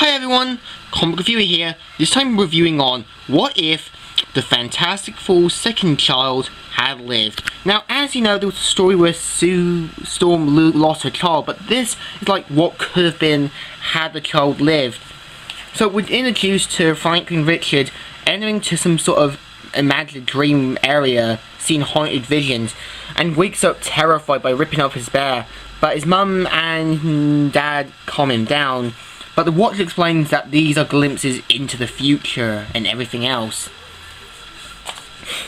Hi everyone, Comic Reviewer here. This time reviewing on What If the Fantastic Four's second child had lived. Now, as you know, there was a story where Sue Storm lost her child, but this is like what could have been had the child lived. So we're introduced to Franklin Richard entering to some sort of imagined dream area, seeing haunted visions, and wakes up terrified by ripping off his bear. But his mum and dad calm him down. But the watch explains that these are glimpses into the future and everything else.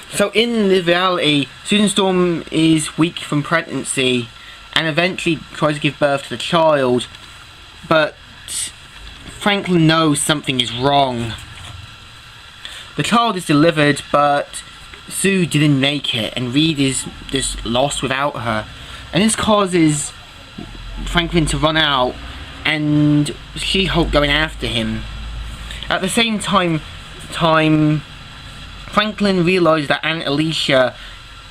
So in the reality, Susan Storm is weak from pregnancy and eventually tries to give birth to the child. But Franklin knows something is wrong. The child is delivered, but Sue didn't make it, and Reed is just lost without her. And this causes Franklin to run out, and She-Hulk going after him. At the same time, Franklin realized that Aunt Alicia,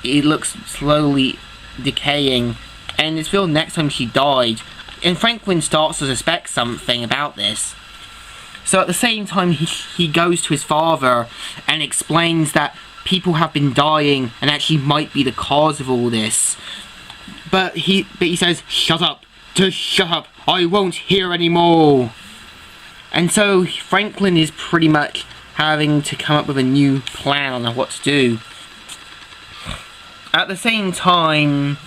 it looks slowly decaying, and it's revealed next time she died. And Franklin starts to suspect something about this. So at the same time, he goes to his father and explains that people have been dying and actually might be the cause of all this. But he says, "Shut up, just shut up, I won't hear anymore." And so Franklin is pretty much having to come up with a new plan on what to do. At the same time,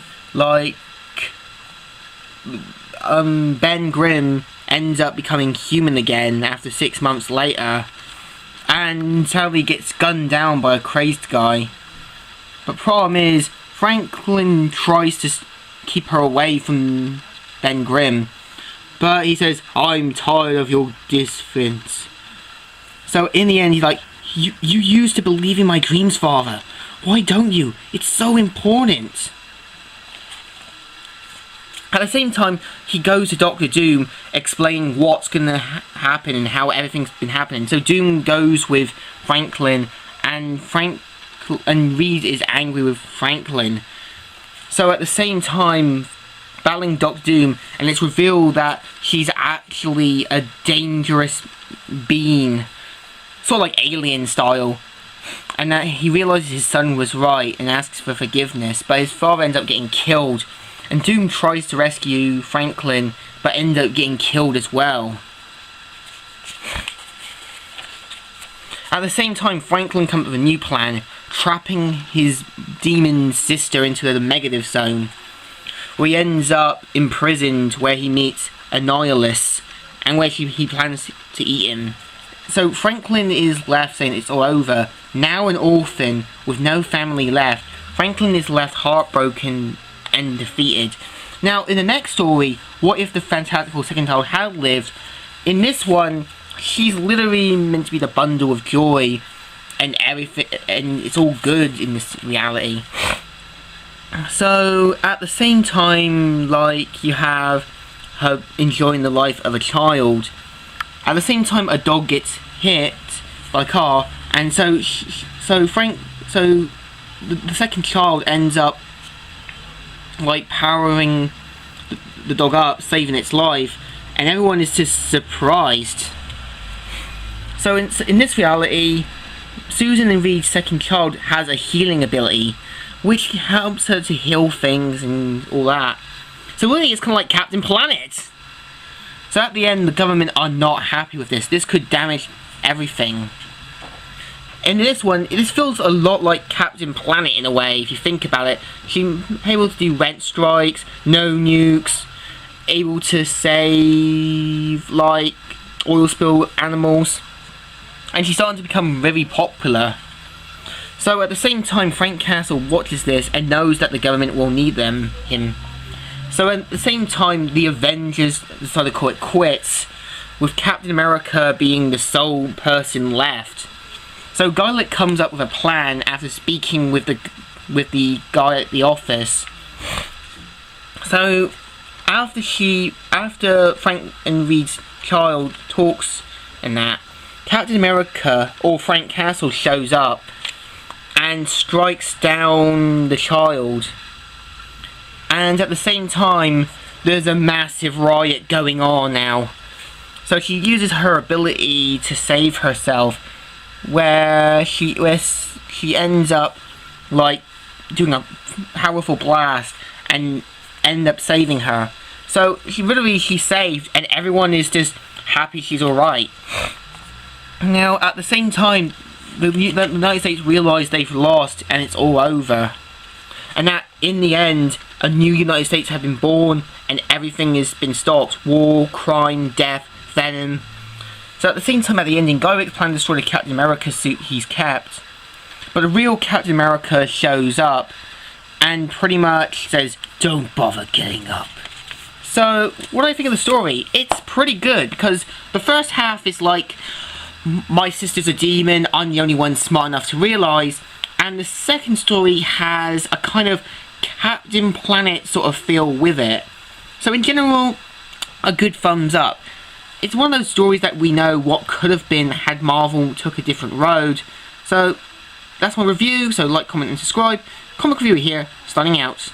Ben Grimm ends up becoming human again after 6 months later, and sadly gets gunned down by a crazed guy. But problem is, Franklin tries to keep her away from Ben Grimm, but he says, "I'm tired of your difference." So in the end, he's like, you used to believe in my dreams, father. Why don't you? It's so important." At the same time, he goes to Dr. Doom, explaining what's gonna happen and how everything's been happening. So Doom goes with Franklin, and Reed is angry with Franklin. So at the same time, battling Dr. Doom, and it's revealed that she's actually a dangerous being, sort of like alien style, and that he realizes his son was right and asks for forgiveness, but his father ends up getting killed. And Doom tries to rescue Franklin, but ends up getting killed as well. At the same time, Franklin comes up with a new plan, trapping his demon sister into the Negative Zone, where he ends up imprisoned, where he meets Annihilus, and where he plans to eat him. So Franklin is left saying it's all over. Now an orphan with no family left, Franklin is left heartbroken and defeated. Now, in the next story, What If the Fantastic Four second child had lived? In this one, she's literally meant to be the bundle of joy and everything, and it's all good in this reality. So, at the same time, you have her enjoying the life of a child. At the same time, a dog gets hit by a car, and the second child ends up powering the dog up, saving its life, and everyone is just surprised. So in this reality, Susan and Reed's second child has a healing ability, which helps her to heal things and all that. So really, it's kind of like Captain Planet. So at the end, the government are not happy with this. This could damage everything. In this one, this feels a lot like Captain Planet in a way, if you think about it. She's able to do rent strikes, no nukes, able to save, oil spill animals. And she's starting to become very popular. So at the same time, Frank Castle watches this and knows that the government will need him. So at the same time, the Avengers decide to call it quits, with Captain America being the sole person left. So Garlic comes up with a plan after speaking with the guy at the office. So after Frank and Reed's child talks and that, Captain America, or Frank Castle, shows up and strikes down the child. And at the same time, there's a massive riot going on now. So she uses her ability to save herself, where she ends up like doing a powerful blast and end up saving her. So she's saved, and everyone is just happy she's alright. Now, at the same time, the United States realise they've lost and it's all over. And that, in the end, a new United States have been born and everything has been stopped. War, crime, death, venom. So at the same time, at the ending, Guy Ritchie plans to destroy the Captain America suit he's kept. But the real Captain America shows up and pretty much says, "Don't bother getting up." So, what do I think of the story? It's pretty good, because the first half is like, my sister's a demon, I'm the only one smart enough to realise, and the second story has a kind of Captain Planet sort of feel with it. So in general, a good thumbs up. It's one of those stories that we know what could have been had Marvel took a different road. So, that's my review, so like, comment and subscribe. Comic Reviewer here, starting out.